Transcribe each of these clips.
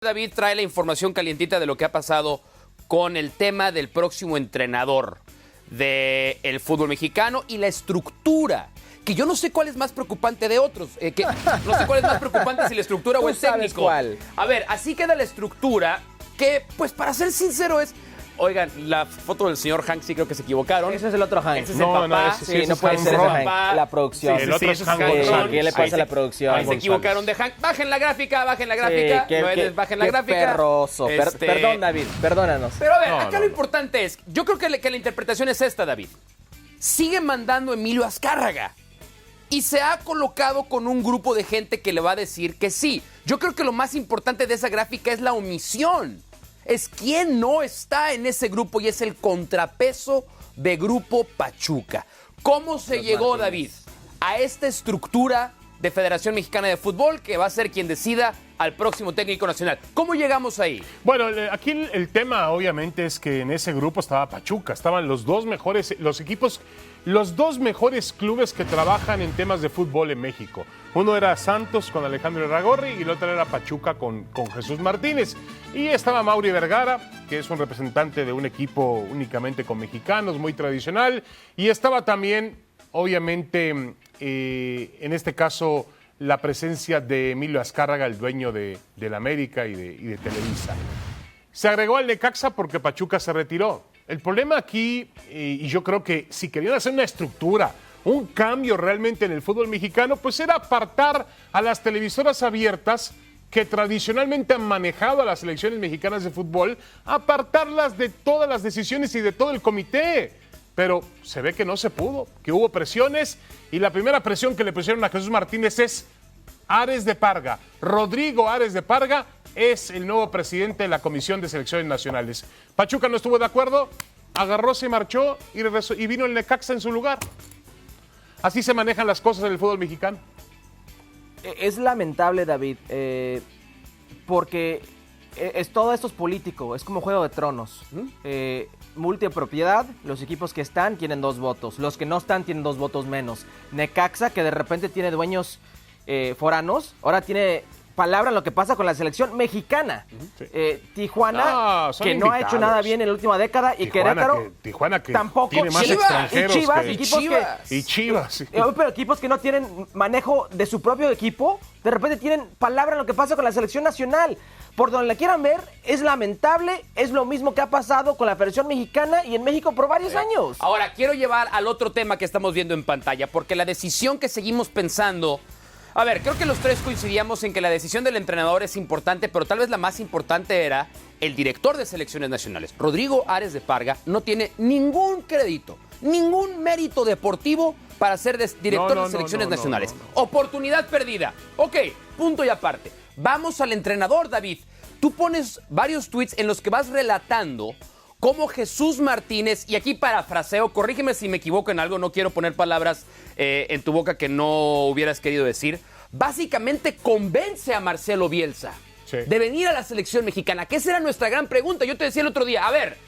David trae la información calientita de lo que ha pasado con el tema del próximo entrenador del fútbol mexicano y la estructura, que yo no sé cuál es más preocupante de otros, no sé cuál es más preocupante, si la estructura o el técnico. ¿Cuál? A ver, así queda la estructura que, pues para ser sincero es... Oigan, la foto del señor Hank sí creo que se equivocaron. Ese es el otro Hank. Ese es el papá. Sí, no puede ser ese Hank. La producción. Sí, El otro es Hank ¿Qué le pasa a la producción? Ahí se equivocaron de Hank. Bajen la gráfica. Bajen la gráfica. Perroso. Perdón, David, perdónanos. Pero a ver, acá lo importante es, yo creo que la interpretación es esta, David. Sigue mandando Emilio Azcárraga. Y se ha colocado con un grupo de gente que le va a decir que sí. Yo creo que lo más importante de esa gráfica es la omisión. Es quién no está en ese grupo y es el contrapeso de Grupo Pachuca. ¿Cómo se llegó, David, a esta estructura de Federación Mexicana de Fútbol que va a ser quien decida al próximo técnico nacional? ¿Cómo llegamos ahí? Bueno, aquí el tema obviamente es que en ese grupo estaba Pachuca, estaban los dos mejores clubes que trabajan en temas de fútbol en México. Uno era Santos con Alejandro Irarrágorri y el otro era Pachuca con Jesús Martínez. Y estaba Mauri Vergara, que es un representante de un equipo únicamente con mexicanos, muy tradicional. Y estaba también, obviamente, en este caso, la presencia de Emilio Azcárraga, el dueño de la América y de Televisa. Se agregó al Necaxa porque Pachuca se retiró. El problema aquí, y yo creo que si querían hacer una estructura, un cambio realmente en el fútbol mexicano, pues era apartar a las televisoras abiertas que tradicionalmente han manejado a las selecciones mexicanas de fútbol, apartarlas de todas las decisiones y de todo el comité. Pero se ve que no se pudo, que hubo presiones, y la primera presión que le pusieron a Jesús Martínez es Ares de Parga. Rodrigo Ares de Parga es el nuevo presidente de la Comisión de Selecciones Nacionales. Pachuca no estuvo de acuerdo, agarró, se marchó y vino el Necaxa en su lugar. Así se manejan las cosas en el fútbol mexicano. Es lamentable, David, porque todo esto es político, es como Juego de Tronos. Multipropiedad, los equipos que están tienen 2 votos, los que no están tienen 2 votos menos. Necaxa, que de repente tiene dueños foranos, ahora tiene palabra en lo que pasa con la selección mexicana. Sí. Tijuana, que no ha hecho nada bien en la última década, y Querétaro Tijuana que tampoco. Tiene más extranjeros y Chivas, que... y Chivas. Sí. Pero equipos que no tienen manejo de su propio equipo, de repente tienen palabra en lo que pasa con la selección nacional. Por donde la quieran ver, es lamentable, es lo mismo que ha pasado con la Federación Mexicana y en México por varios años. Ahora, quiero llevar al otro tema que estamos viendo en pantalla, porque la decisión que seguimos pensando... A ver, creo que los tres coincidíamos en que la decisión del entrenador es importante, pero tal vez la más importante era el director de selecciones nacionales. Rodrigo Ares de Parga no tiene ningún crédito, ningún mérito deportivo para ser director de selecciones nacionales. Oportunidad perdida. Ok, punto y aparte. Vamos al entrenador, David. Tú pones varios tweets en los que vas relatando cómo Jesús Martínez, y aquí parafraseo, corrígeme si me equivoco en algo, no quiero poner palabras en tu boca que no hubieras querido decir, básicamente convence a Marcelo Bielsa de venir a la selección mexicana, que esa era nuestra gran pregunta. Yo te decía el otro día, a ver,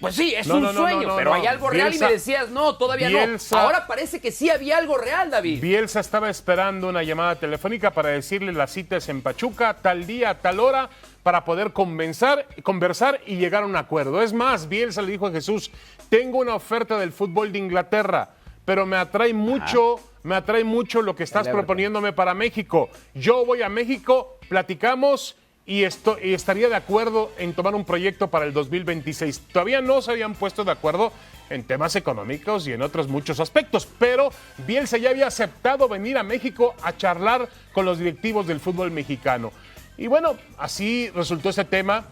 pues sí, es un sueño, pero hay algo real, Bielsa, y me decías, no, todavía Bielsa, no. Ahora parece que sí había algo real, David. Bielsa estaba esperando una llamada telefónica para decirle las citas en Pachuca, tal día, tal hora, para poder conversar y llegar a un acuerdo. Es más, Bielsa le dijo a Jesús, tengo una oferta del fútbol de Inglaterra, pero me atrae mucho lo que estás proponiéndome para México. Yo voy a México, platicamos y estaría de acuerdo en tomar un proyecto para el 2026. Todavía no se habían puesto de acuerdo en temas económicos y en otros muchos aspectos, pero Bielsa ya había aceptado venir a México a charlar con los directivos del fútbol mexicano. Y bueno, así resultó ese tema.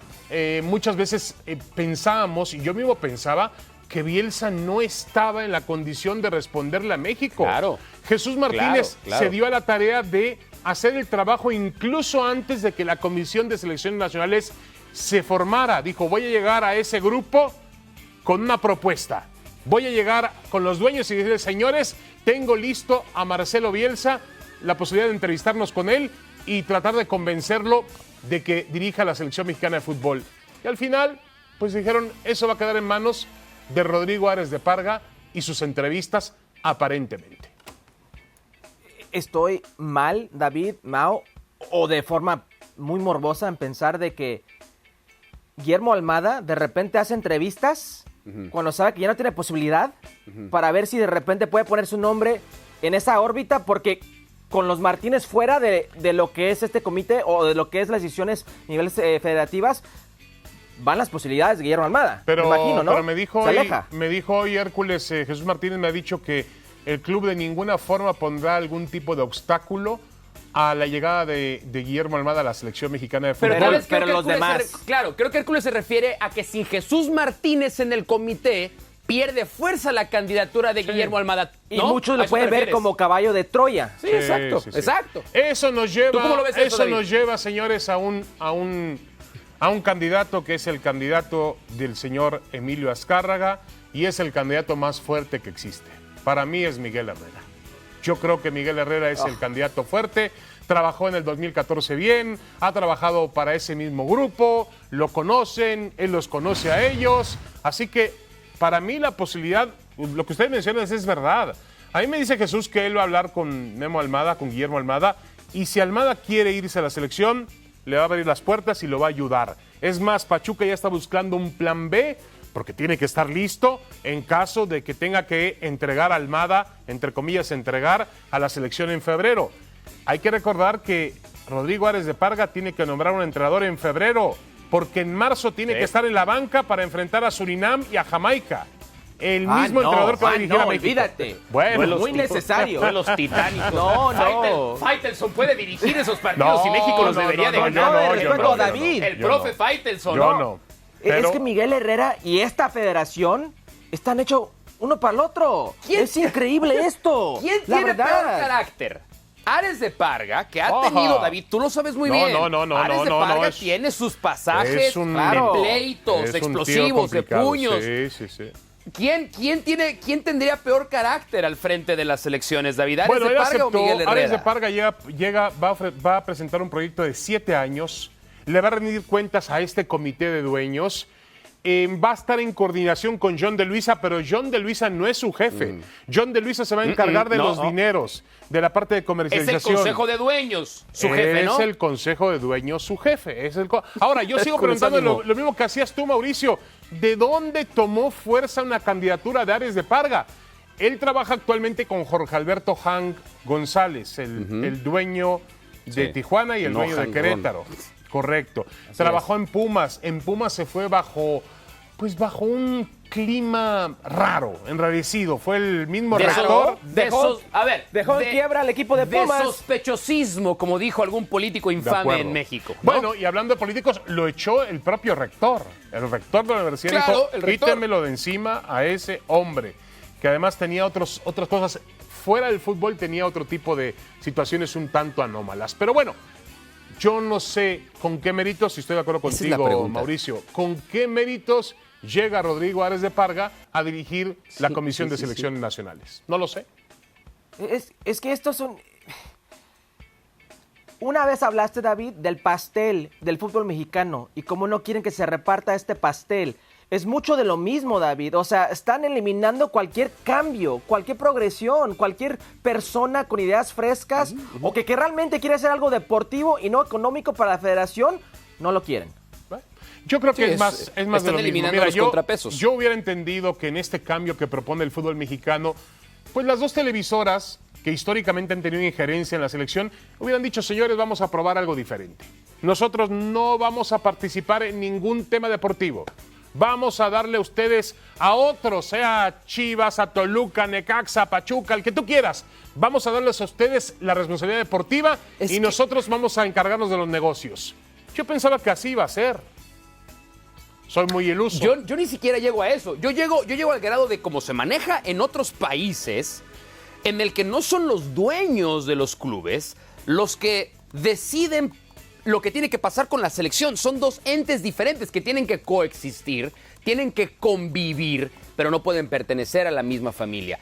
Muchas veces pensábamos, y yo mismo pensaba, que Bielsa no estaba en la condición de responderle a México. Claro. Jesús Martínez se dio a la tarea de hacer el trabajo incluso antes de que la Comisión de Selecciones Nacionales se formara. Dijo, voy a llegar a ese grupo con una propuesta. Voy a llegar con los dueños y decirle, señores, tengo listo a Marcelo Bielsa, la posibilidad de entrevistarnos con él y tratar de convencerlo de que dirija la selección mexicana de fútbol. Y al final, pues dijeron, eso va a quedar en manos de Rodrigo Ares de Parga y sus entrevistas, aparentemente. ¿Estoy mal, David, Mao, o de forma muy morbosa en pensar de que Guillermo Almada de repente hace entrevistas cuando sabe que ya no tiene posibilidad para ver si de repente puede poner su nombre en esa órbita, porque con los Martínez fuera de lo que es este comité o de lo que es las decisiones a niveles federativas, van las posibilidades de Guillermo Almada. Pero, me imagino, ¿no? Pero me dijo, se aleja. me dijo hoy Hércules, Jesús Martínez me ha dicho que el club de ninguna forma pondrá algún tipo de obstáculo a la llegada de Guillermo Almada a la selección mexicana de fútbol. Pero, tal vez creo pero que los Hércules demás. claro, creo que Hércules se refiere a que sin Jesús Martínez en el comité pierde fuerza la candidatura de Guillermo Almada. Y ¿no? muchos ¿A lo eso te pueden ver refieres? como caballo de Troya. Sí, exacto, sí, sí. exacto. Eso nos lleva, ¿Tú cómo lo ves eso, David? nos lleva, señores, a un candidato que es el candidato del señor Emilio Azcárraga y es el candidato más fuerte que existe. Para mí es Miguel Herrera. Yo creo que Miguel Herrera es el candidato fuerte. Trabajó en el 2014 bien, ha trabajado para ese mismo grupo, lo conocen, él los conoce a ellos. Así que para mí la posibilidad, lo que ustedes mencionan es verdad. A mí me dice Jesús que él va a hablar con Memo Almada, con Guillermo Almada, y si Almada quiere irse a la selección, le va a abrir las puertas y lo va a ayudar. Es más, Pachuca ya está buscando un plan B, porque tiene que estar listo en caso de que tenga que entregar a Almada, entre comillas, entregar a la selección en febrero. Hay que recordar que Rodrigo Ares de Parga tiene que nombrar un entrenador en febrero, porque en marzo tiene que estar en la banca para enfrentar a Surinam y a Jamaica. El mismo entrenador que va a dirigir a México. Olvídate. Bueno, Muy necesario. Los titánicos. No. Faitelson puede dirigir esos partidos y México los debería de ganar. El profe Faitelson, Yo ¿no? no. Es Pero- que Miguel Herrera y esta federación están hechos uno para el otro. ¿Quién- Es increíble esto. ¿Quién la tiene verdad. peor carácter? Ares de Parga, que ha Ajá. tenido, David, tú lo sabes muy No, bien. no, Ares de Parga es- tiene sus pasajes es un- de pleitos, es un tío explosivos, de complicado. puños. Sí. ¿Quién tendría peor carácter al frente de las elecciones, David? ¿Ares Bueno, de él Parga o aceptó, Miguel Herrera? Ares de Parga va a presentar un proyecto de 7 años, le va a rendir cuentas a este comité de dueños, va a estar en coordinación con John de Luisa, pero John de Luisa no es su jefe. John de Luisa se va a encargar de los dineros, de la parte de Es comercialización. el Consejo de Dueños, su jefe, ¿no? Es el Consejo de Dueños, su jefe. Ahora, yo sigo Con ese preguntando ánimo. lo mismo que hacías tú, Mauricio. ¿De dónde tomó fuerza una candidatura de Ares de Parga? Él trabaja actualmente con Jorge Alberto Hank González, el dueño de Sí. Tijuana y el No, dueño de Hank Querétaro. Correcto. Trabajó en Pumas. En Pumas se fue bajo un clima raro, enrarecido. Fue el mismo rector. Dejó en quiebra al equipo de Pumas. De sospechosismo, como dijo algún político De infame acuerdo. en México. ¿no? Bueno, y hablando de políticos, lo echó el propio rector. El rector de la universidad Claro, dijo, el rector. quítemelo de encima a ese hombre, que además tenía otras cosas. Fuera del fútbol tenía otro tipo de situaciones un tanto anómalas. Pero bueno, yo no sé con qué méritos, si estoy de acuerdo Esa es la contigo, pregunta. Mauricio, con qué méritos llega Rodrigo Ares de Parga a dirigir la Comisión de Selecciones Nacionales. No lo sé. Es que estos son... Una vez hablaste, David, del pastel del fútbol mexicano y cómo no quieren que se reparta este pastel. Es mucho de lo mismo, David. O sea, están eliminando cualquier cambio, cualquier progresión, cualquier persona con ideas frescas o que realmente quiere hacer algo deportivo y no económico para la federación, no lo quieren. Yo creo que Sí, es más de están lo mismo. eliminando Mira, los contrapesos. yo hubiera entendido que en este cambio que propone el fútbol mexicano, pues las dos televisoras que históricamente han tenido injerencia en la selección hubieran dicho, señores, vamos a probar algo diferente. Nosotros no vamos a participar en ningún tema deportivo. Vamos a darle a ustedes a otros, sea Chivas, a Toluca, Necaxa, Pachuca, el que tú quieras. Vamos a darles a ustedes la responsabilidad deportiva y nosotros vamos a encargarnos de los negocios. Yo pensaba que así iba a ser. Soy muy iluso. Yo ni siquiera llego a eso. Yo llego al grado de cómo se maneja en otros países, en el que no son los dueños de los clubes los que deciden lo que tiene que pasar con la selección. Son dos entes diferentes que tienen que coexistir, tienen que convivir, pero no pueden pertenecer a la misma familia.